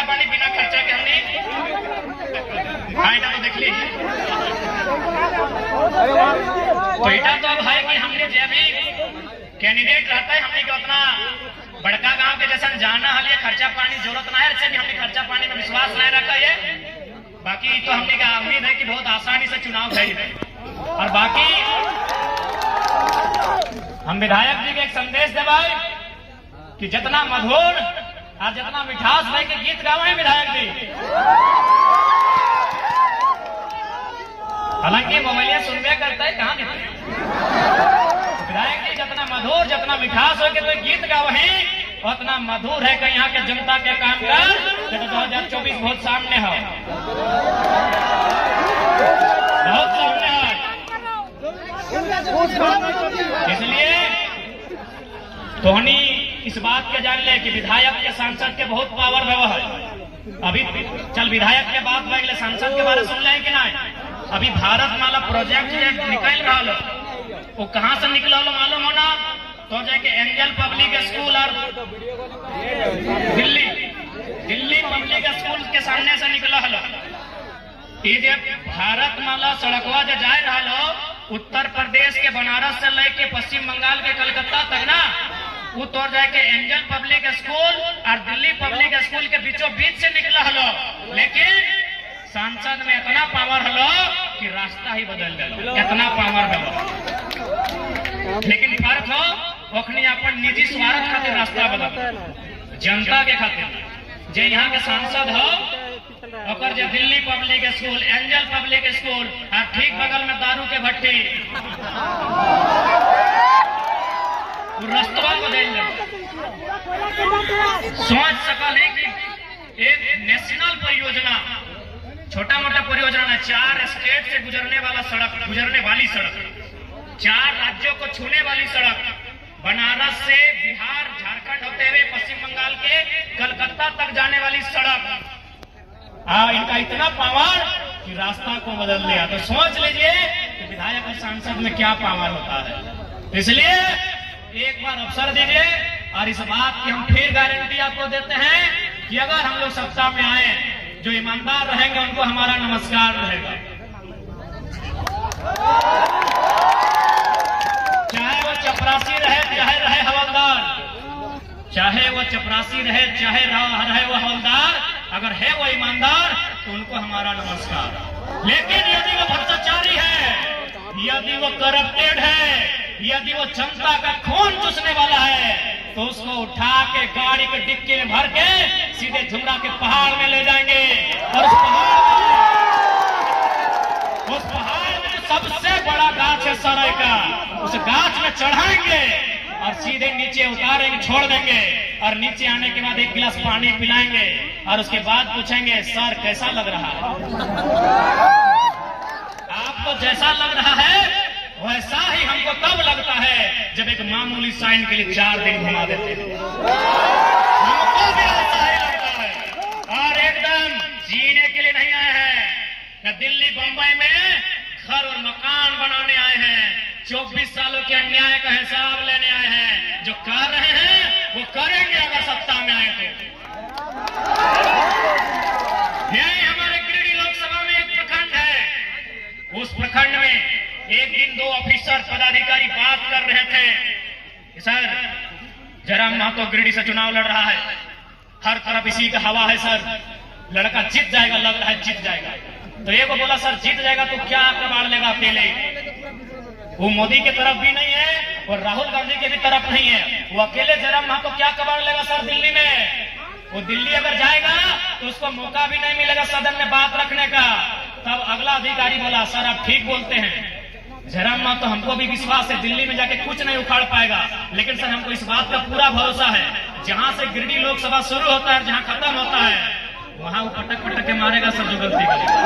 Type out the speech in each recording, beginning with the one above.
पानी बिना खर्चा के हमने फायदा तो देख ली। तो इतना तो अब है कि हमने जब भी कैंडिडेट रहता है हमने के उतना बड़का गांव के जैसा जाना है खर्चा पानी जरूरत ना है, ऐसे भी हमने खर्चा पानी में विश्वास नहीं रखा है। बाकी तो हमने का उम्मीद है कि बहुत आसानी से चुनाव करेंगे। और बाकी हम विधायक जी के एक संदेश देवे कि जितना मधुर और जितना मिठास भाई के गीत गावे हैं विधायक जी, हालांकि मोबाइलिया सुनबे करता है कहाँ देते विधायक जी जितना मधुर जितना मिठास हो के तो गीत गावे हैं उतना मधुर है कि यहाँ के जनता के काम कर 2024 बहुत सामने है, बहुत सामने है। इसलिए तोहनी इस बात के जान ले कि विधायक के सांसद के बहुत पावर व्यवहार है। अभी चल विधायक के बात भाई सांसद के बारे सुन ले कि नहीं। अभी भारत माला प्रोजेक्ट निकल रहा लो, वो कहाँ से निकला लो मालूम होना तो जाके एंजल पब्लिक स्कूल और दिल्ली पब्लिक स्कूल के सामने से निकला हलो। ये भारत माला सड़कवा जो जा रहा लो उत्तर प्रदेश के बनारस से लेके पश्चिम बंगाल के कलकत्ता तक ना, वो तो जाके एंजल पब्लिक स्कूल और दिल्ली पब्लिक स्कूल के बीचों बीच से निकला हलो। लेकिन सांसद में इतना पावर हलो कि रास्ता ही बदल गया, इतना पावर हलो। लेकिन फर्क हो ओखनी अपन निजी स्वार्थ खातिर रास्ता बदल, जनता के खातिर। जे यहाँ के सांसद हो और जो Delhi public school angel public school और ठीक बगल में दारू के भट्टी रास्ता बदल सोच सकल है कि एक नेशनल परियोजना छोटा मोटा परियोजना ना, 4 स्टेट से गुजरने वाला सड़क, गुजरने वाली सड़क, 4 राज्यों को छूने वाली सड़क, बनारस से बिहार झारखंड होते हुए पश्चिम बंगाल के कलकत्ता तक जाने वाली सड़क, इनका इतना पावर कि रास्ता को बदल दिया। तो सोच लीजिए कि विधायक और सांसद में क्या पावर होता है। इसलिए एक बार अवसर दीजिए और इस बात की हम फिर गारंटी आपको देते हैं कि अगर हम लोग सत्ता में आए जो ईमानदार रहेंगे उनको हमारा नमस्कार रहेगा। चाहे वो चपरासी रहे चाहे रहे हवलदार, चाहे वो चपरासी रहे चाहे रहे वो हवलदार, अगर है वो ईमानदार तो उनको हमारा नमस्कार। लेकिन यदि वो भ्रष्टाचारी है, यदि वो करप्टेड है, यदि वो जनता का खून चूसने वाला है तो उसको उठा के गाड़ी के डिक्की में भर के सीधे झुमरा के पहाड़ में ले जाएंगे और उस पहाड़ में सबसे बड़ा गाछ है सराय का, उस गाछ में चढ़ाएंगे और सीधे नीचे उतारेंगे, छोड़ देंगे और नीचे आने के बाद 1 गिलास पानी पिलाएंगे और उसके बाद पूछेंगे सर कैसा लग रहा है। आपको जैसा लग रहा है वैसा ही हमको तब लगता है जब एक मामूली साइन के लिए 4 दिन घुमा देते हैं, हमको भी ऐसा ही लगता है। और एकदम जीने के लिए नहीं आए हैं न दिल्ली बंबई में घर और मकान बनाने आए हैं, 24 सालों के अन्याय का हिसाब लेने आए हैं। जो कर रहे हैं वो करेंगे अगर सत्ता में आए तो। यही हमारे गिरिडीह लोकसभा में एक प्रखंड है, उस प्रखंड में एक दिन 2 ऑफिसर पदाधिकारी बात कर रहे थे कि सर जयराम महतो गिरिडीह से चुनाव लड़ रहा है, हर तरफ इसी का हवा है सर, लड़का जीत जाएगा, लग रहा है जीत जाएगा। तो एक को बोला सर जीत जाएगा तो क्या कबाड़ लेगा अकेले, वो मोदी के तरफ भी नहीं है और राहुल गांधी के भी तरफ नहीं है, वो अकेले जयराम महतो क्या कबाड़ लेगा सर दिल्ली में। वो दिल्ली अगर जाएगा तो उसको मौका भी नहीं मिलेगा सदन में बात रखने का। तब अगला अधिकारी बोला सर आप ठीक बोलते हैं, जयराम महतो हमको भी विश्वास है दिल्ली में जाके कुछ नहीं उखाड़ पाएगा, लेकिन सर हमको इस बात का पूरा भरोसा है जहां से गिरिडीह लोकसभा शुरू होता है जहां खत्म होता है वहां वो पटक पटक के मारेगा सर जो गलती करेगा।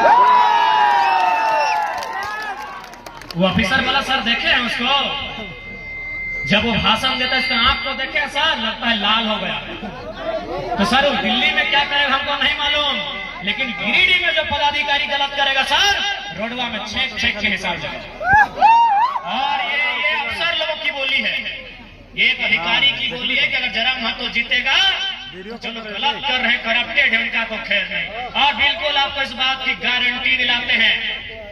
वो ऑफिसर बोला सर देखे हैं उसको, जब वो भाषण देता है इसका आंख को देखे सर लगता है लाल हो गया। तो सर वो दिल्ली में क्या करेगा हमको नहीं मालूम, लेकिन गिरिडीह में जो पदाधिकारी गलत करेगा सर रोडवा में छेक छेक के हिसाब जाएगा। और ये अफसर लोगों की बोली है, ये एक अधिकारी की बोली है कि अगर जयराम महतो जीतेगा जो लोग गलत कर रहे हैं, करप्टेड है, उनका तो खैर नहीं। और बिल्कुल आपको इस बात की गारंटी दिलाते हैं,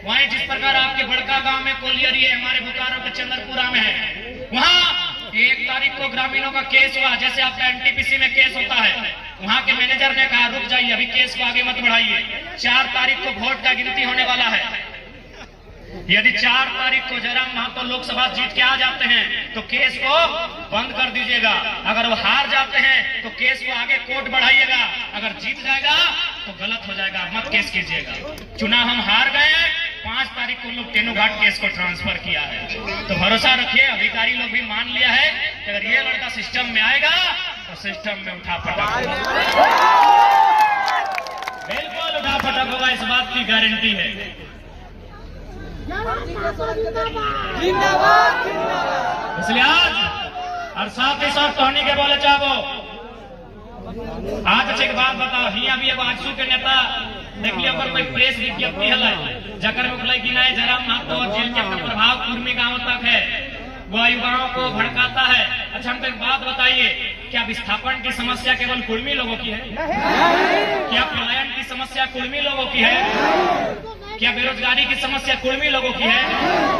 वहीं जिस प्रकार आपके बड़का गांव में कोलियरी है, हमारे बोकारो के चंद्रपुरा में है, वहाँ 1 तारीख को ग्रामीणों का केस हुआ। जैसे आपका एनटीपीसी में केस होता है, वहाँ के मैनेजर ने कहा रुक जाइए, अभी केस को आगे मत बढ़ाइए, 4 तारीख को वोट का गिनती होने वाला है। यदि 4 तारीख को जयराम महतो लोकसभा जीत के आ जाते हैं तो केस को बंद कर दीजिएगा। अगर वो हार जाते हैं तो केस को आगे कोर्ट बढ़ाइएगा। अगर जीत जाएगा तो गलत हो जाएगा, मत केस कीजिएगा। चुनाव हम हार गए हैं, 5 तारीख को लोग तेनुघाट केस को ट्रांसफर किया है, तो भरोसा रखिए, अधिकारी लोग भी मान लिया है कि अगर ये लड़का सिस्टम में आएगा तो सिस्टम में उठा पटक बिल्कुल उठा पटक होगा, इस बात की गारंटी है। इसलिए आज और साथ ही साथ टोनी के बोले चाहो आज अच्छे बात बताओ, हियां भी एगो आजसू के नेता देख लिया पर कोई प्रेस विज्ञप्ति है जकर मुखलाई कि नहीं जयराम महतो और जेल के अपना प्रभाव कुर्मी गांव तक है, वो युवाओं को भड़काता है। अच्छा हमको एक बात बताइए, क्या विस्थापन की समस्या केवल कुर्मी लोगों की है? क्या पलायन की समस्या कुर्मी लोगों की है? क्या बेरोजगारी की समस्या कुर्मी लोगों की है?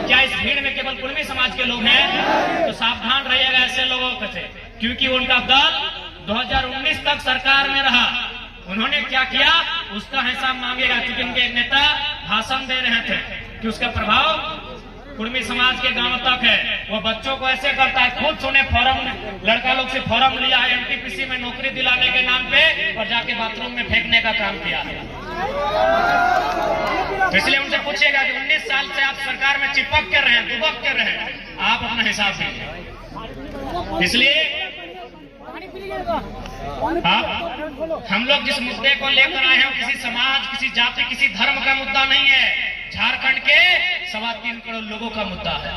क्या इस भीड़ में केवल कुर्मी समाज के लोग हैं? तो सावधान रहिएगा ऐसे लोगों से, क्योंकि उनका दल 2019 तक सरकार में रहा। उन्होंने क्या किया उसका हिसाब मांगेगा, क्योंकि उनके एक नेता भाषण दे रहे थे कि उसका प्रभाव कुर्मी समाज के गांव तक है। वो बच्चों को ऐसे करता है, खुद सुने फॉर्म लड़का लोग से फॉर्म लिया है एनटीपीसी में नौकरी दिलाने के नाम पे, और जाके बाथरूम में फेंकने का काम किया है। तो इसलिए उनसे पूछिएगा कि 19 साल से आप सरकार में चिपक कर रहे हैं, दुबक कर रहे हैं, आप अपना हिसाब दीजिए। इसलिए हम लोग जिस मुद्दे को लेकर आए हैं किसी समाज, किसी जाति, किसी धर्म का मुद्दा नहीं है, झारखंड के 3.25 करोड़ लोगों का मुद्दा है।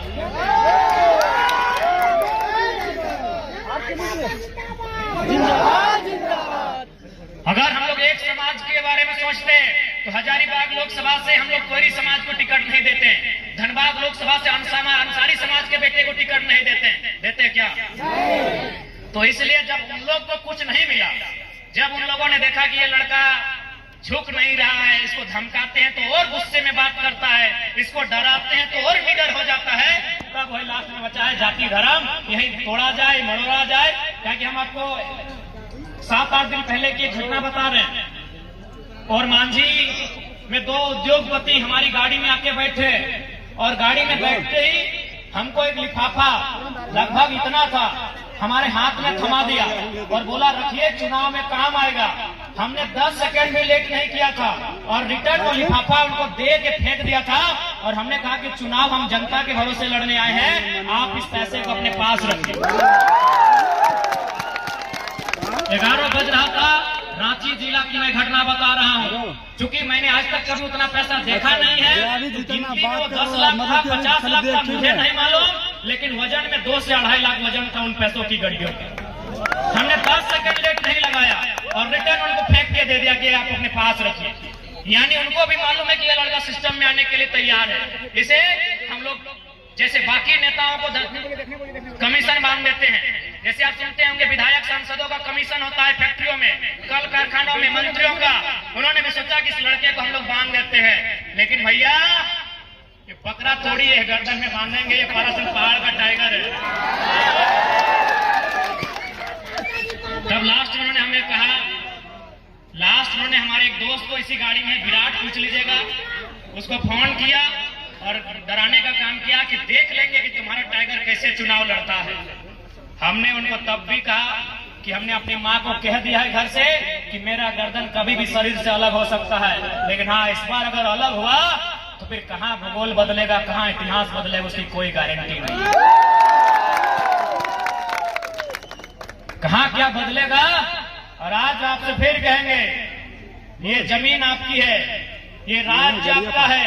अगर हम लोग एक समाज के बारे में सोचते तो हजारीबाग लोकसभा से हम लोग कोयरी समाज को टिकट नहीं देते, धनबाद लोकसभा से अंसारी समाज के बेटे को टिकट नहीं देते क्या? तो इसलिए जब उन लोग को कुछ नहीं मिला, जब उन लोगों ने देखा कि ये लड़का झुक नहीं रहा है, इसको धमकाते हैं तो और गुस्से में बात करता है, इसको डराते हैं तो और निडर हो जाता है, तब वही लास्ट में बचा है जाति धर्म, यही तोड़ा जाए, मरोड़ा जाए। क्या कि हम आपको 7-8 दिन पहले की घटना बता रहे हैं, और मांझी में 2 उद्योगपति हमारी गाड़ी में आके बैठे, और गाड़ी में बैठते ही हमको एक लिफाफा लगभग इतना था हमारे हाथ में थमा दिया और बोला रखिए चुनाव में काम आएगा। हमने 10 सेकंड भी लेट नहीं किया था और रिटर्न वो लिफाफा उनको दे के फेंक दिया था, और हमने कहा कि चुनाव हम जनता के भरोसे लड़ने आए हैं, आप इस पैसे को अपने पास रखिए। 11 बज रहा था, रांची जिला की मैं घटना बता रहा हूँ, क्योंकि मैंने आज तक कभी उतना पैसा देखा नहीं है। जिनकी वो 10 लाख था, 50 लाख था, मुझे नहीं मालूम, लेकिन वजन में 2 से 2.5 लाख वजन था उन पैसों की गड्डियों का। हमने 10 सेकंड लेट नहीं लगाया और रिटर्न उनको फेंक के दे दिया कि आप अपने पास रखिए। यानी उनको भी मालूम है कि ये लड़का सिस्टम में आने के लिए तैयार है। इसे हम लोग जैसे बाकी नेताओं को कमीशन बांध देते हैं, जैसे आप सुनते होंगे विधायक सांसदों का कमीशन होता है फैक्ट्रियों में, कल कारखानों में, मंत्रियों का। उन्होंने भी सोचा कि इस लड़के को हम लोग बांध देते हैं, लेकिन भैया ये बकरा थोड़ी है गर्दन में बांधेंगे, ये पारासिन पहाड़ का टाइगर है। तब लास्ट उन्होंने हमें कहा, लास्ट उन्होंने हमारे एक दोस्त को इसी गाड़ी में विराट पूछ लीजिएगा, उसको फोन किया और डराने का काम किया कि देख लेंगे कि तुम्हारा टाइगर कैसे चुनाव लड़ता है। हमने उनको तब भी कहा कि हमने अपनी माँ को कह दिया है घर से कि मेरा गर्दन कभी भी शरीर से अलग हो सकता है, लेकिन हाँ इस बार अगर अलग हुआ तो फिर कहाँ भूगोल बदलेगा, कहाँ इतिहास बदलेगा, उसकी कोई गारंटी नहीं। कहाँ क्या बदलेगा। और आज आपसे फिर कहेंगे, ये जमीन आपकी है, ये राज्य आपका है,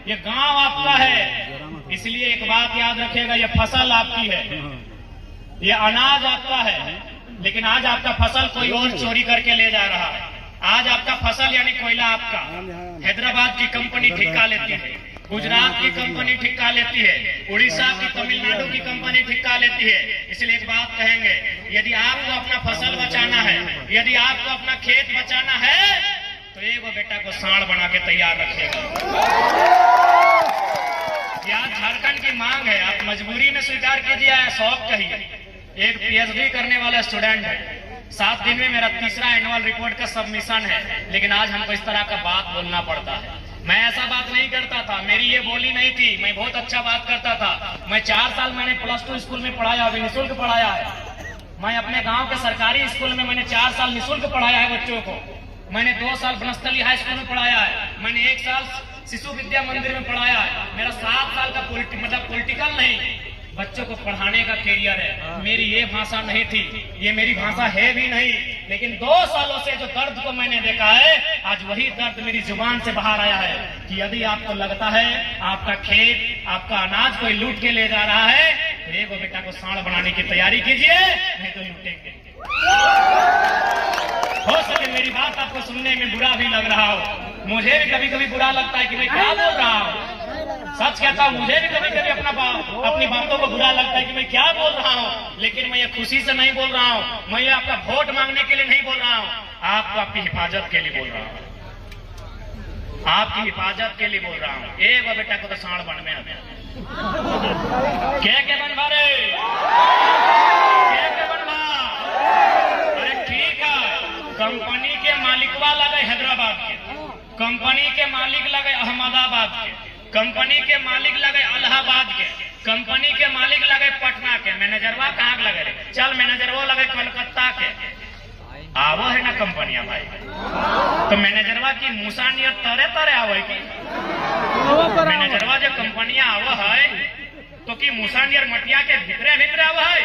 ये गांव आपका है, इसलिए एक बात याद रखिएगा, ये फसल आपकी है, ये अनाज आपका है, लेकिन आज आपका फसल कोई और चोरी करके ले जा रहा है। आज आपका फसल यानी कोयला आपका हैदराबाद की कंपनी ठिका लेती है, गुजरात की कंपनी ठिका लेती है, उड़ीसा की, तमिलनाडु की कंपनी ठिका लेती है। इसलिए एक बात कहेंगे, यदि आपको अपना फसल बचाना है, यदि आपको अपना खेत बचाना है, तो एक बेटा को सांड बना के तैयार रखेगा। यह झारखंड की मांग है, आप मजबूरी में स्वीकार कीजिए या शौक कहिए। एक पीएचडी करने वाला स्टूडेंट है, 7 दिन में मेरा तीसरा एनुअल रिपोर्ट का सबमिशन है, लेकिन आज हमको इस तरह का बात बोलना पड़ता है। मैं ऐसा बात नहीं करता था, मेरी ये बोली नहीं थी, मैं बहुत अच्छा बात करता था। मैं 4 साल मैंने +2 स्कूल में पढ़ाया, अभी निःशुल्क पढ़ाया है। मैं अपने गांव के सरकारी स्कूल में मैंने 4 साल निःशुल्क पढ़ाया है बच्चों को। मैंने 2 साल बनस्थली हाई स्कूल में पढ़ाया है। मैंने 1 साल शिशु विद्या मंदिर में पढ़ाया है। मेरा 7 साल का पॉलिटिकल नहीं, बच्चों को पढ़ाने का कैरियर है। मेरी ये भाषा नहीं थी, ये मेरी भाषा है भी नहीं, लेकिन 2 सालों से जो दर्द को मैंने देखा है, आज वही दर्द मेरी जुबान से बाहर आया है कि यदि आपको लगता है आपका खेत, आपका अनाज कोई लूट के ले जा रहा है, तो एक बेटा को सांड बनाने की तैयारी कीजिए, नहीं तो लूटेंगे। हो सके मेरी बात आपको सुनने में बुरा भी लग रहा हो, मुझे भी कभी कभी बुरा लगता है कि मैं क्या बोल रहा हूँ। सच कहता हूँ, मुझे भी कभी कभी अपनी बातों को बुरा लगता है कि मैं क्या बोल रहा हूँ, लेकिन मैं ये खुशी से नहीं बोल रहा हूँ। मैं ये आपका वोट मांगने के लिए नहीं बोल रहा हूँ, आपको आपकी हिफाजत के लिए बोल रहा हूँ, आपकी हिफाजत के लिए बोल रहा हूँ। एक बेटा को तो सांड बन में क्या बनवा रे, क्या बनवा। अरे ठीक है, कंपनी के मालिकवा लगे हैदराबाद के, कंपनी के मालिक लगे अहमदाबाद के, कंपनी के मालिक लगे इलाहाबाद के, कंपनी के मालिक लगे पटना के। मैनेजरवा कहाँ लगे रे? चल मैनेजरवा लगे कलकत्ता के। आवो है ना कंपनियां भाई, तो मैनेजरवा की मूसा नियत तरे तरे आवो है की मैनेजरवा जो कंपनियां आवो है तो की मूसा नियर मटिया के भीतरे भीतरे आवो है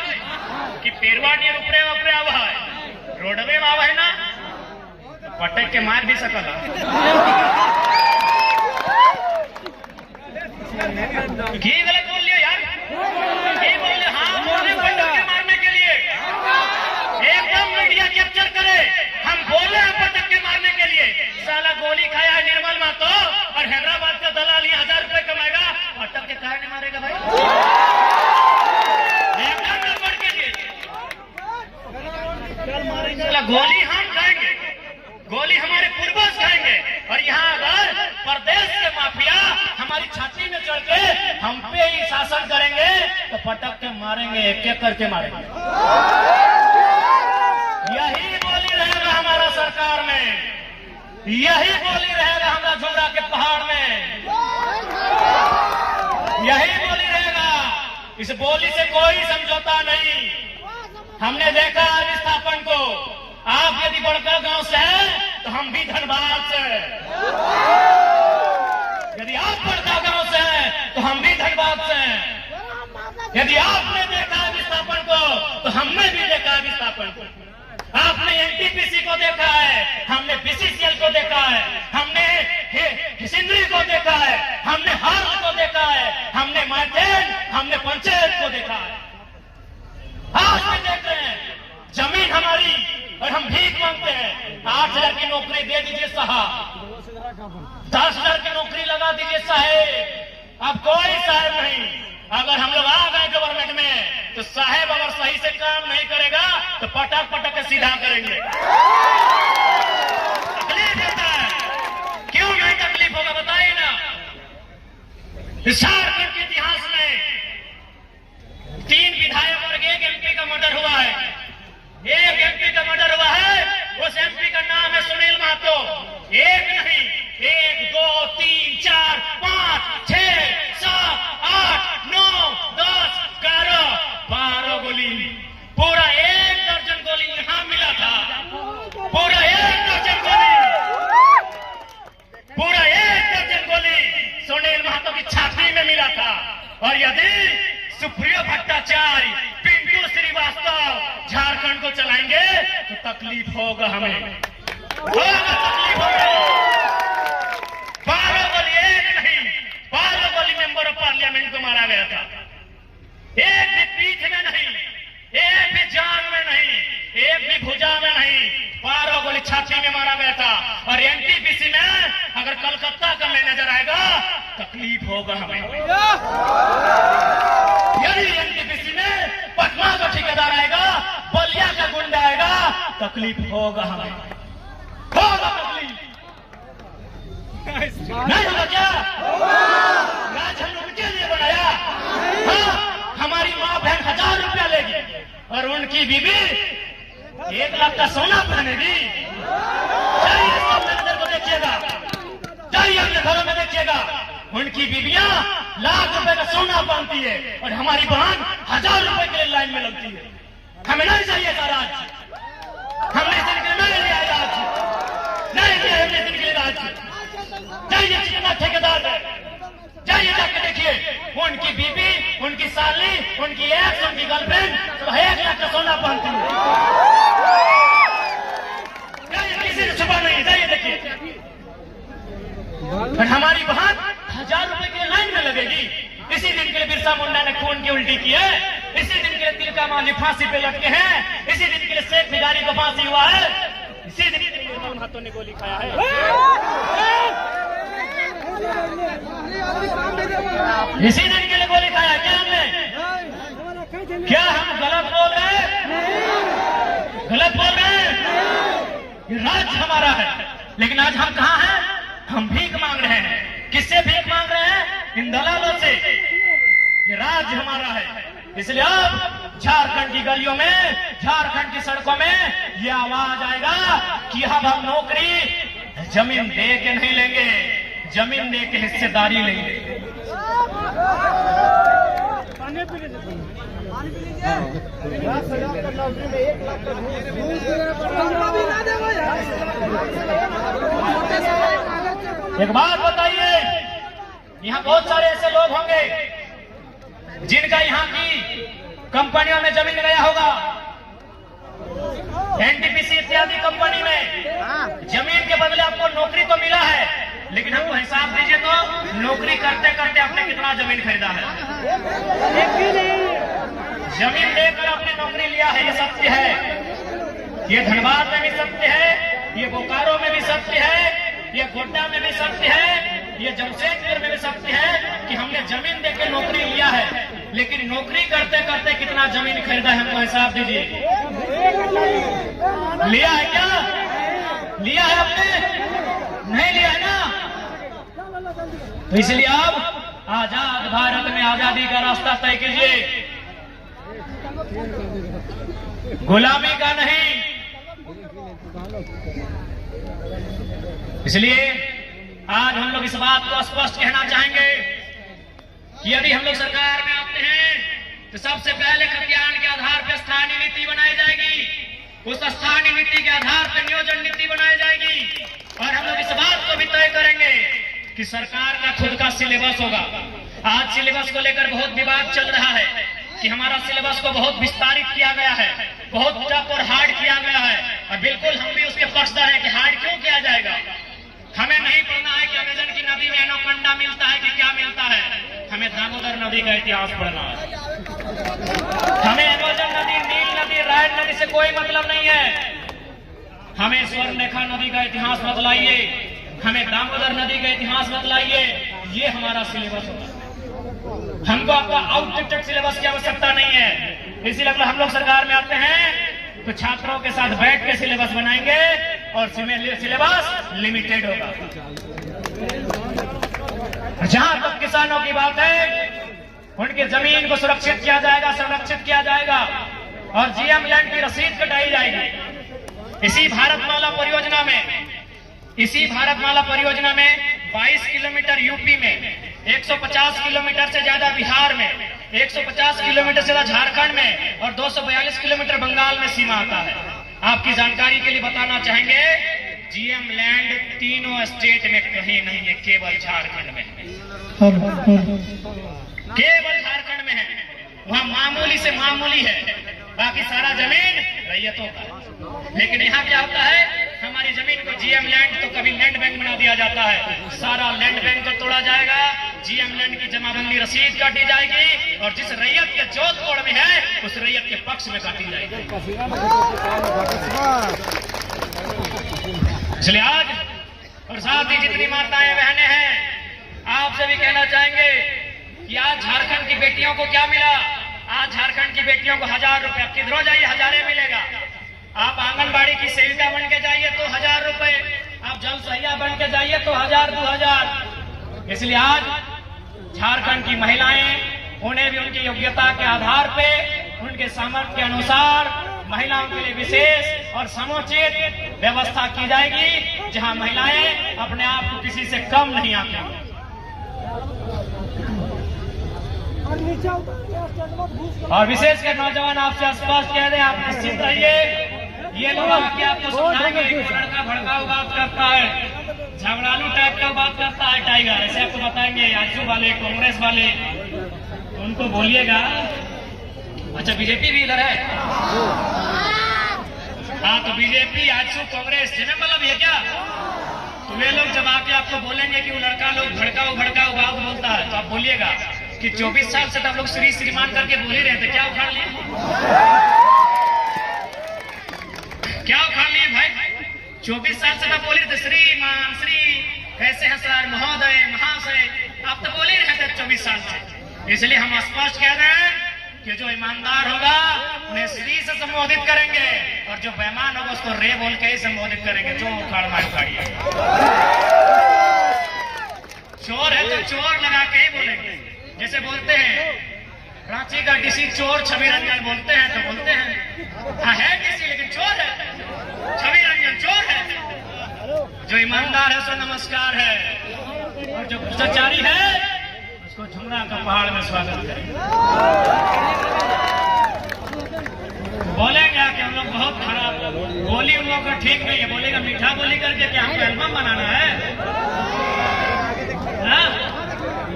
कि पेरवा नियर ऊपरे ऊपरे आवो है, रोडवे में आवो है ना, पटक के मार भी सकल। की गलत बोल लिया यार, की बोल लिया? हाँ बोले पटक के मारने के लिए, एकदम मीडिया कैप्चर करे, हम बोले हैं पटक के मारने के लिए। साला गोली खाया है निर्मल मातो और हैदराबाद का दलाल 1000 रुपए कमाएगा, पटक के काहे नहीं मारेगा भाई? एकदम गड़बड़ के लिए गोली हम खाएंगे, गोली हमारे पूर्वज खाएंगे, और यहाँ अगर प्रदेश के माफिया हमारी छाती में चढ़ के हम पे ही शासन करेंगे तो पटक के मारेंगे, एक-एक करके मारेंगे। यही बोली रहेगा हमारा सरकार में, यही बोली रहेगा हमारा झुमरा के पहाड़ में, यही बोली रहेगा। इस बोली से कोई समझौता नहीं। हमने देखा विस्थापन को, आप यदि बड़का गांव से हैं तो हम भी धनबाद से, यदि आप बड़का गांव से हैं तो हम भी धनबाद से हैं। यदि आपने देखा विस्थापन को तो हमने भी देखा विस्थापन को। आपने एनटीपीसी को देखा है, हमने बीसीसीएल को देखा है, हमने सिंदरी को देखा है, हमने हार्ल को देखा है, हमने मार्टेन, हमने पंचायत को देखा है। आज भी देख रहे हैं जमीन हमारी और हम भीख मांगते हैं। 8000 की नौकरी दे दीजिए साहब, 10,000 की नौकरी लगा दीजिए साहेब। अब कोई साहेब नहीं। अगर हम लोग आ गए गवर्नमेंट में तो साहेब अगर सही से काम नहीं करेगा तो पटक पटक के सीधा करेंगे। तकलीफ होता है, क्यों नहीं तकलीफ होगा बताइए ना। झारखंड के इतिहास में 3 विधायक और 1 एमपी का मर्डर हुआ है। 1 एमपी का मर्डर हुआ है, उस एमपी का नाम है सुनील महतो। 1 नहीं, 1 2 3 4 5 6 7 8 9 10 11 12 गोली, पूरा 1 दर्जन गोली यहां मिला था। पूरा 1 दर्जन गोली, पूरा 1 दर्जन गोली सुनील महतो की छाती में मिला था। और यदि सुप्रियो भट्टाचार्य, पिंटू श्रीवास्तव झारखंड को चलाएंगे तो तकलीफ होगा, हमें होगा, तकलीफ होगा। 12 गोली, 1 नहीं 12 गोली मेंबर ऑफ पार्लियामेंट को मारा गया था। 1 भी पीठ में नहीं, 1 भी जांग में नहीं, 1 भी भुजा में नहीं, 12 गोली छाती में मारा गया था। और एनटीपीसी में अगर कलकत्ता का मैनेजर आएगा तकलीफ होगा हमें। यदि एनटीपीसी में पटना का ठेकेदार आएगा, बलिया तकलीफ होगा, हमें होगा तकलीफ, नहीं होगा क्या? राज हम लोग के लिए बनाया। हाँ, हमारी माँ बहन 1000 रुपया लेगी और उनकी बीबी 1 लाख का सोना पहनेगी। जाइए सब मंदिर को देखिएगा, जाइए अपने घरों में देखिएगा, उनकी बीबियां लाख रुपए का सोना पहनती है और हमारी बहन 1000 रुपए के लिए लाइन में लगती है। हमें नहीं चाहिए था राज, हमने दिन के लिए नहीं लिया राज, नहीं लिया हमने दिन के लिए राज। जाइए जितना ठेकेदार है, जाइए जाके देखिए, उनकी बीबी, उनकी साली, उनकी एक्स, उनकी गर्लफ्रेंड तो 1 लाख का सोना पहनती है। किसी से छुपा नहीं, जाइए देखिए। और हमारी बहन 1000 रुपए के लाइन में लगेगी। इसी दिन के लिए बिरसा मुंडा ने खून की उल्टी की है, इसी दिन के लिए तिलका मांझी फांसी पे लटके हैं, इसी दिन के लिए शेख बिगारी को फांसी हुआ है, इसी दिन के लिए उन हाथों ने गोली खाया है। इसी दिन के लिए गोली खाया क्या हमने? क्या हम गलत बोल रहे हैं? गलत बोल रहे हैं? ये राज हमारा है, लेकिन आज हम कहाँ हैं? हम भीख मांग रहे हैं। किससे भीख मांग रहे हैं? इन दलालों से। ये राज हमारा है, इसलिए अब झारखंड की गलियों में, झारखंड की सड़कों में ये आवाज आएगा कि हम नौकरी जमीन दे के नहीं लेंगे, जमीन दे के हिस्सेदारी लेंगे। एक बात बताइए, यहाँ बहुत सारे ऐसे लोग होंगे जिनका यहाँ की कंपनियों में जमीन गया होगा, एनटीपीसी इत्यादि कंपनी में जमीन के बदले आपको नौकरी तो मिला है, लेकिन हमको हिसाब दीजिए तो नौकरी करते करते आपने कितना जमीन खरीदा है? जमीन लेकर आपने नौकरी लिया है, ये सत्य है। ये धनबाद में भी सत्य है, ये बोकारो में भी सत्य है, ये गोड्डा में भी सत्य है, ये जमशेदपुर में भी सत्य है कि हमने जमीन देकर नौकरी लिया है, लेकिन नौकरी करते करते कितना जमीन खरीदा है हमको हिसाब दीजिए। लिया है क्या? लिया है आपने? नहीं लिया है ना? तो इसलिए अब आजाद भारत में आजादी का रास्ता तय कीजिए, गुलामी का नहीं। इसलिए आज हम लोग इस बात को स्पष्ट कहना चाहेंगे कि यदि हम लोग सरकार में आते हैं तो सबसे पहले खतियान के आधार पर स्थानीय नीति बनाई जाएगी, उस स्थानीय नीति के आधार पर नियोजन नीति बनाई जाएगी, और हम लोग इस बात को भी तय करेंगे कि सरकार का खुद का सिलेबस होगा। आज सिलेबस को लेकर बहुत विवाद चल रहा है कि हमारा सिलेबस को बहुत विस्तारित किया गया है, बहुत टफ और हार्ड किया गया है, और बिल्कुल हम भी उसके पक्षधर हैं कि हार्ड क्यों किया जाएगा। हमें नहीं पढ़ना है कि अमेजन की नदी में एनाकोंडा मिलता है कि क्या मिलता है, हमें दामोदर नदी का इतिहास पढ़ना है। हमें अमेजन नदी, नील नदी, रायन नदी से कोई मतलब नहीं है। हमें स्वर्णरेखा नदी का इतिहास बतलाइए, हमें दामोदर नदी का इतिहास बतलाइए, ये हमारा सिलेबस होगा। हमको आपका आउटडेटेड सिलेबस की आवश्यकता नहीं है। इसीलिए अगर हम लोग सरकार में आते हैं तो छात्रों के साथ बैठ के सिलेबस बनाएंगे और सिलेबस लिमिटेड होगा। जहां तक किसानों की बात है, उनकी जमीन को सुरक्षित किया जाएगा, संरक्षित किया जाएगा, और जीएम लैंड की रसीद कटाई जाएगी। इसी भारतमाला परियोजना में 22 किलोमीटर यूपी में, 150 किलोमीटर से ज्यादा बिहार में, 150 किलोमीटर से ज्यादा झारखंड में, और 242 किलोमीटर बंगाल में सीमा आता है। आपकी जानकारी के लिए बताना चाहेंगे, जीएम लैंड तीनों स्टेट में कहीं नहीं है, केवल झारखंड में है, केवल झारखंड में है। वहां मामूली से मामूली है, बाकी सारा जमीन रैयतों का। लेकिन यहाँ क्या होता है, हमारी जमीन को जीएम लैंड तो कभी लैंड बैंक बना दिया जाता है, सारा लैंड बैंक को तोड़ा जाएगा, जीएम लैंड की जमाबंदी रसीद काटी जाएगी, और जिस रैयत के जोत तोड़ में है उस रैयत के पक्ष में काटी जाएगी। इसलिए आज और साथ ही जितनी माताएं बहनें हैं, आपसे भी कहना चाहेंगे कि आज झारखंड की बेटियों को क्या मिला। आज झारखंड की बेटियों को 1000 रुपया, किधरों जाइए हजारे मिलेगा। आप आंगनबाड़ी बन के जाइए तो 1000-2000। इसलिए आज झारखंड की महिलाएं, उन्हें भी उनकी योग्यता के आधार पे, उनके सामर्थ्य के अनुसार महिलाओं के लिए विशेष और समुचित व्यवस्था की जाएगी, जहां महिलाएं अपने आप को किसी से कम नहीं आती। और विशेषकर नौजवान आपसे स्पष्ट कह दें, आप निश्चिंत रहिए, ये लोग आके आपको समझाएंगे कि लड़का भड़काऊ बात करता है, झगड़ालू टाइप का बात करता है टाइगर, ऐसे आपको बताएंगे। आजू वाले, कांग्रेस वाले, उनको बोलिएगा। अच्छा, बीजेपी भी इधर है? हाँ, तो बीजेपी, आजसू, कांग्रेस जिन्हें मतलब ये क्या, तो वे लोग जब आके आपको बोलेंगे कि वो लड़का लोग भड़काऊ बात बोलता है, तो आप बोलिएगा कि 24 साल से तो आप लोग श्री श्रीमान करके बोल ही रहे थे, क्या उखाड़ लिए? क्या उखाड़ लिए भाई? 24 साल से तो बोल रहे थे श्रीमान, श्री कैसे हैं सर, महोदय, महाशय, आप तो बोल ही रहे थे 24 साल से। इसलिए हम स्पष्ट कह रहे हैं कि जो ईमानदार होगा उन्हें श्री से संबोधित करेंगे, और जो बेईमान होगा उसको रे बोल के ही संबोधित करेंगे। जो उखाड़ना उखाड़िए, चोर है तो चोर लगा के ही बोलेंगे। जैसे बोलते हैं रांची का डीसी चोर छवि रंजन, बोलते हैं तो बोलते हैं हाँ है डीसी लेकिन चोर है, छवि रंजन चोर है। जो ईमानदार है उसको नमस्कार है, और जो भ्रष्टाचारी है उसको झुमरा का पहाड़ में स्वागत करें। बोलेंगे कि हम लोग बहुत खराब बोली, उन लोगों का ठीक नहीं है। बोलेगा मीठा बोली करके क्या हमको एल्बम बनाना है?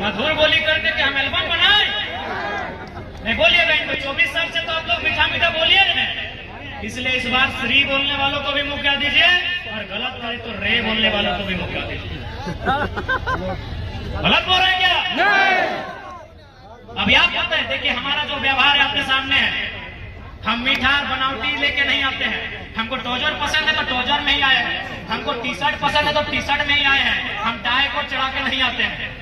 मधुर बोली करके क्या हम एल्बम बनाए? नहीं बोलिएगा। इनको 24 साल से तो आप लोग मीठा मीठा बोलिए ना, इसलिए इस बार श्री बोलने वालों को भी मौका दीजिए, और गलत करे तो रे बोलने वालों को भी मौका दीजिए। गलत बोल रहे हैं क्या? नहीं। अब आप कहते हैं, देखिए हमारा जो व्यवहार है आपके सामने है, हम मीठा बनावटी लेके नहीं आते हैं। हमको ट्राउजर पसंद है तो ट्राउजर में ही आए हैं, हमको टी शर्ट पसंद है तो टी शर्ट में ही आए हैं। हम टाई को चढ़ा के नहीं आते हैं,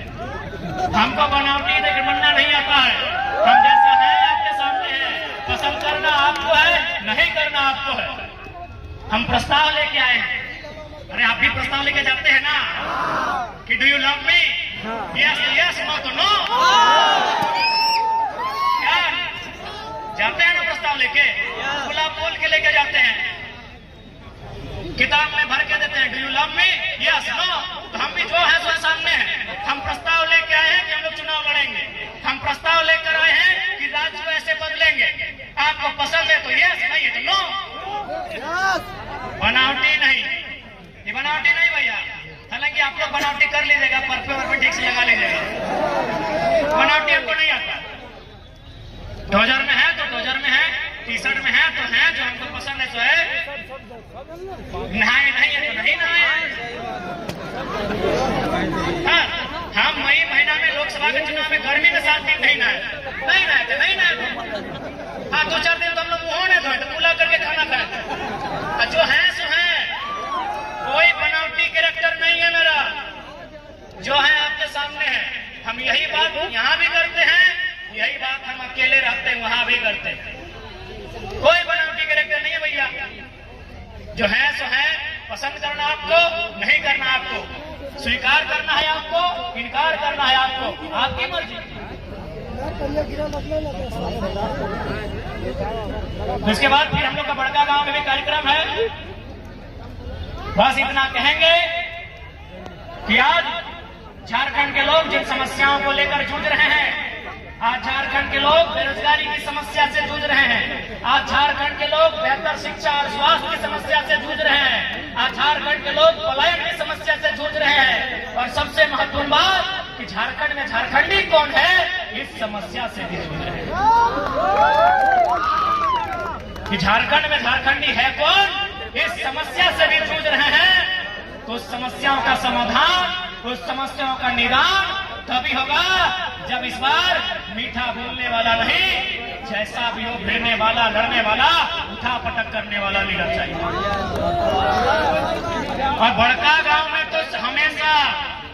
हमको बनावटी बनना नहीं आता है। हम जैसा है आपके सामने है, पसंद करना आपको है, नहीं करना आपको है। हम प्रस्ताव लेके आए हैं। अरे आप भी प्रस्ताव लेके जाते हैं ना कि do you love me? Yes yes, no तो नो। क्या जाते हैं ना प्रस्ताव लेके? गुलाब बोल के लेके जाते हैं, किताब में भर के देते हैं do you love me? Yes no. तो हम भी जो है सो सामने है। हम प्रस्ताव लेके आए हैं कि हम लोग चुनाव लड़ेंगे, हम प्रस्ताव लेकर आए हैं कि राज्य को ऐसे बदलेंगे। आपको पसंद है तो यस, नहीं है तो नो। बनावटी नहीं, ये बनावटी नहीं भैया। हालांकि आप लोग बनावटी कर लीजिएगा, परफे ठीक से लगा लीजिएगा, बनावटी हमको नहीं आता। ट्राउजर में है तो ट्राउजर में है, टी शर्ट में है तो है, जो हमको पसंद है सो है। नहाए नहीं है तो नहीं नहाए। हाँ, हम मई महीना में लोकसभा के चुनाव में गर्मी में 7 दिन नहीं नहाए, नहीं नहाए थे, नहीं नहाए। हाँ, 2-4 दिन तो हम लोग मुंह नहीं धोए, तो कुला करके खाना खाए। जो है सो है, कोई बनावटी कैरेक्टर नहीं है मेरा, जो है आपके सामने है। हम यही बात यहाँ भी करते हैं, यही बात हम अकेले रहते हैं वहां भी करते हैं। कोई बनावटी कैरेक्टर नहीं है भैया। जो है सो है, पसंद करना आपको, नहीं करना आपको, स्वीकार करना है आपको, इनकार करना है आपको, आपकी मर्जी। इसके बाद फिर हम लोग का बड़का गांव में भी कार्यक्रम है। बस इतना कहेंगे कि आज झारखंड के लोग जिन समस्याओं को लेकर जूझ रहे हैं, आज झारखंड के लोग बेरोजगारी की समस्या से जूझ रहे हैं, आज झारखंड के लोग बेहतर शिक्षा और स्वास्थ्य की समस्या से जूझ रहे हैं, आज झारखंड के लोग पलायन की समस्या से जूझ रहे हैं, और सबसे महत्वपूर्ण बात कि झारखंड में झारखंडी कौन है, इस समस्या से भी जूझ रहे हैं। कि झारखंड में झारखंडी है कौन, इस समस्या से भी जूझ रहे हैं। तो उस समस्याओं का समाधान, उस समस्याओं का निदान तभी होगा जब इस बार मीठा बोलने वाला नहीं, जैसा भी हो भिड़ने वाला, लड़ने वाला, उठा पटक करने वाला लीडर चाहिए। और बड़का गांव में तो हमेशा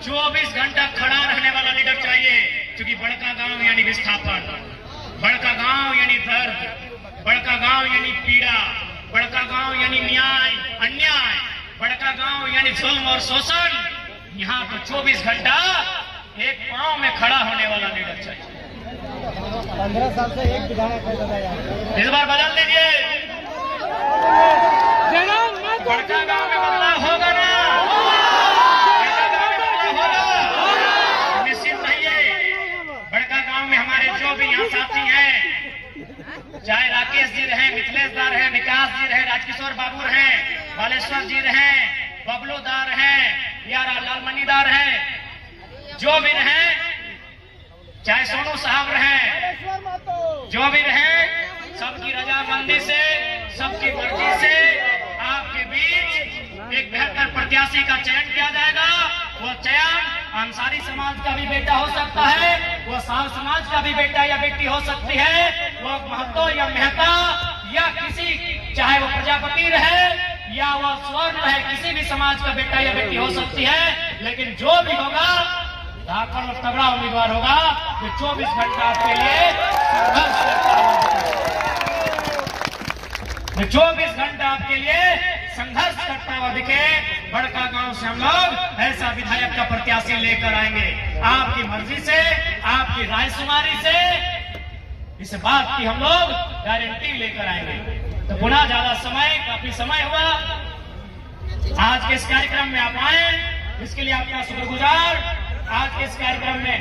24 घंटा खड़ा रहने वाला लीडर चाहिए, क्योंकि बड़का गांव यानी विस्थापन, बड़का गांव यानी दर्द, बड़का गांव यानी पीड़ा, बड़का गांव यानी न्याय अन्याय। बड़का गांव यानी जुल्म और शोषण, यहाँ तो 24 घंटा एक पांव में खड़ा होने वाला लीडर चाहिए। 15 साल से एक विधायक है। इस बार बदल दीजिए, बड़का गांव में बदलाव होगा ना, बड़का गांव में बदलाव होगा, निश्चित रहिए। बड़का गांव में हमारे जो भी यहाँ साथी हैं, चाहे राकेश जी रहे, मिथिलेश दा रहे, विकास जी रहे, राजकिशोर बाबू रहे, बालेश्वर जी रहे, बबलू दा रहे या लालमणि दा रहे, जो भी रहे, चाहे सोनू साहब रहे, जो भी रहे, सबकी रजामंदी से, सबकी मर्जी से आपके बीच एक बेहतर प्रत्याशी का चयन किया जाएगा। वो चयन अंसारी समाज का भी बेटा हो सकता है, वो साव समाज का भी बेटा या बेटी हो सकती है, वो महतो या मेहता या किसी, चाहे वो प्रजापति रहे या वो स्वर्ण रहे, किसी भी समाज का बेटा या बेटी हो सकती है। लेकिन जो भी होगा धाकड़ और तगड़ा उम्मीदवार होगा जो 24 घंटा आपके लिए संघर्ष करता हुआ, 24 घंटा आपके लिए संघर्ष करता हुआ दिखे। बड़का गांव से हम लोग ऐसा विधायक का प्रत्याशी लेकर आएंगे, आपकी मर्जी से, आपकी रायशुमारी से, इस बात की हम लोग गारंटी लेकर आएंगे। तो पुनः ज्यादा समय, काफी समय हुआ, आज के इस कार्यक्रम में आप आए, इसके लिए आपका शुक्रगुजार। आज के इस कार्यक्रम में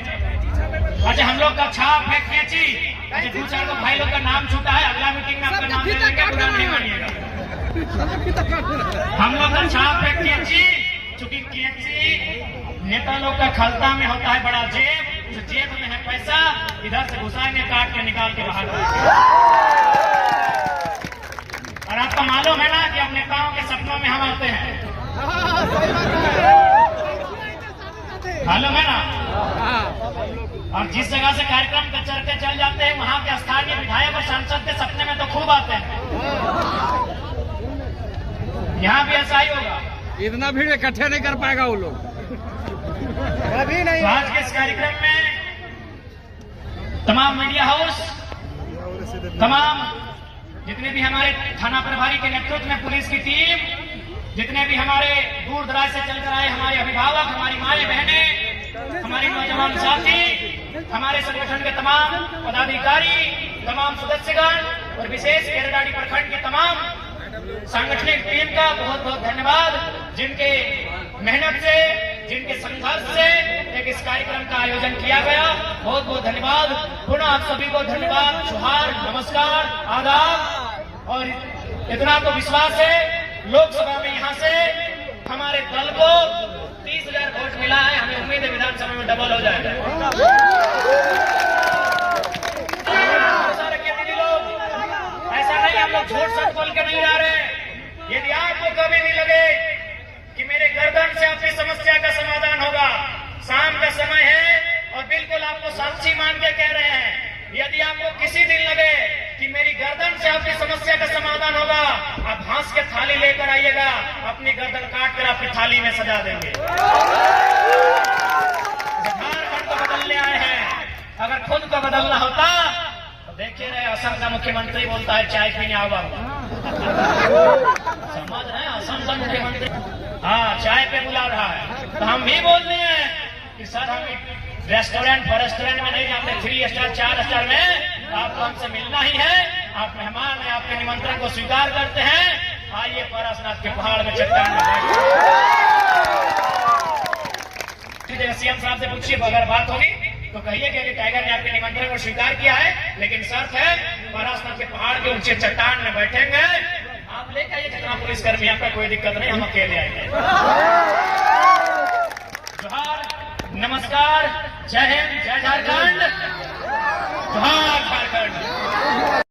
अच्छा हम लोग का छाप है खेची, अच्छा 2-4 लोग भाई लोग का नाम छूटा है, अगला मीटिंग में आपका नाम देंगे, बुरा नहीं मानिएगा। हम लोग का छाप है खेची, चूंकि खेची नेता लोग का खलता में होता है बड़ा जेब, उस जेब में है पैसा, इधर से घुसाएंगे, काट के निकाल के बाहर करेंगे। और आपको मालूम है ना कि अब नेताओं के सपनों में हम आते हैं, मालूम है ना। और जिस जगह से कार्यक्रम के चर्चे चल जाते हैं, वहाँ के स्थानीय विधायक और सांसद के सपने में तो खूब आते हैं। यहाँ भी ऐसा ही होगा, इतना भीड़ इकट्ठे नहीं कर पाएगा वो लोग कभी नहीं। तो आज के इस कार्यक्रम में तमाम मीडिया हाउस, तमाम जितने भी हमारे थाना प्रभारी के नेतृत्व में पुलिस की टीम, जितने भी हमारे दूर दराज से चलकर आए हमारे अभिभावक, हमारी माएं बहनें, हमारे नौजवान साथी, हमारे संगठन के तमाम पदाधिकारी, तमाम सदस्यगण और विशेष केरडाडी प्रखंड की तमाम सांगठनिक टीम का बहुत बहुत धन्यवाद, जिनके मेहनत से, जिनके संघर्ष से एक इस कार्यक्रम का आयोजन किया गया। बहुत बहुत धन्यवाद। पुनः आप सभी को धन्यवाद, जोहार, नमस्कार, आदाब। और इतना तो विश्वास है, लोकसभा में यहाँ से हमारे दल को 30,000 वोट मिला है, हमें उम्मीद है विधानसभा में डबल हो जाएगा। दीदी लोग, ऐसा नहीं हम लोग झूठ सच बोल के नहीं जा रहे। यदि आपको कभी भी लगे कि मेरे गर्दन से आपकी समस्या का समाधान होगा, शाम का समय है और बिल्कुल आपको साक्षी मान के कह रहे हैं, यदि आपको किसी दिन लगे कि मेरी गर्दन से आपकी समस्या का समाधान होगा, आप हंस के थाली लेकर आइएगा, अपनी गर्दन काट कर आपकी थाली में सजा देंगे। झारखंड को बदलने आए हैं, अगर खुद को बदलना होता तो देखिए रहे, असम का मुख्यमंत्री बोलता है चाय पीने आओ बाबू, समझ रहे हैं, असम का मुख्यमंत्री हाँ चाय पे बुला रहा है। तो हम भी बोल रहे हैं कि सर हम रेस्टोरेंट रेस्टोरेंट में नहीं जाते, 3 स्टार 4 स्टार में आपको हमसे मिलना ही है, आप मेहमान हैं, आपके निमंत्रण को स्वीकार करते हैं, आइए पारसनाथ के पहाड़ में चट्टान में बैठिए। सीएम साहब से पूछिए, अगर बात होगी तो कहिए कि टाइगर ने आपके निमंत्रण को स्वीकार किया है, लेकिन शर्त है पारसनाथ के पहाड़ के ऊंचे चट्टान में बैठेंगे। आप लेकर आइए जितना पुलिसकर्मी, आपका कोई दिक्कत नहीं, हम अकेले आएंगे। जोहार, नमस्कार, जय हिंद, जय झारखंड, जोहार झारखंड।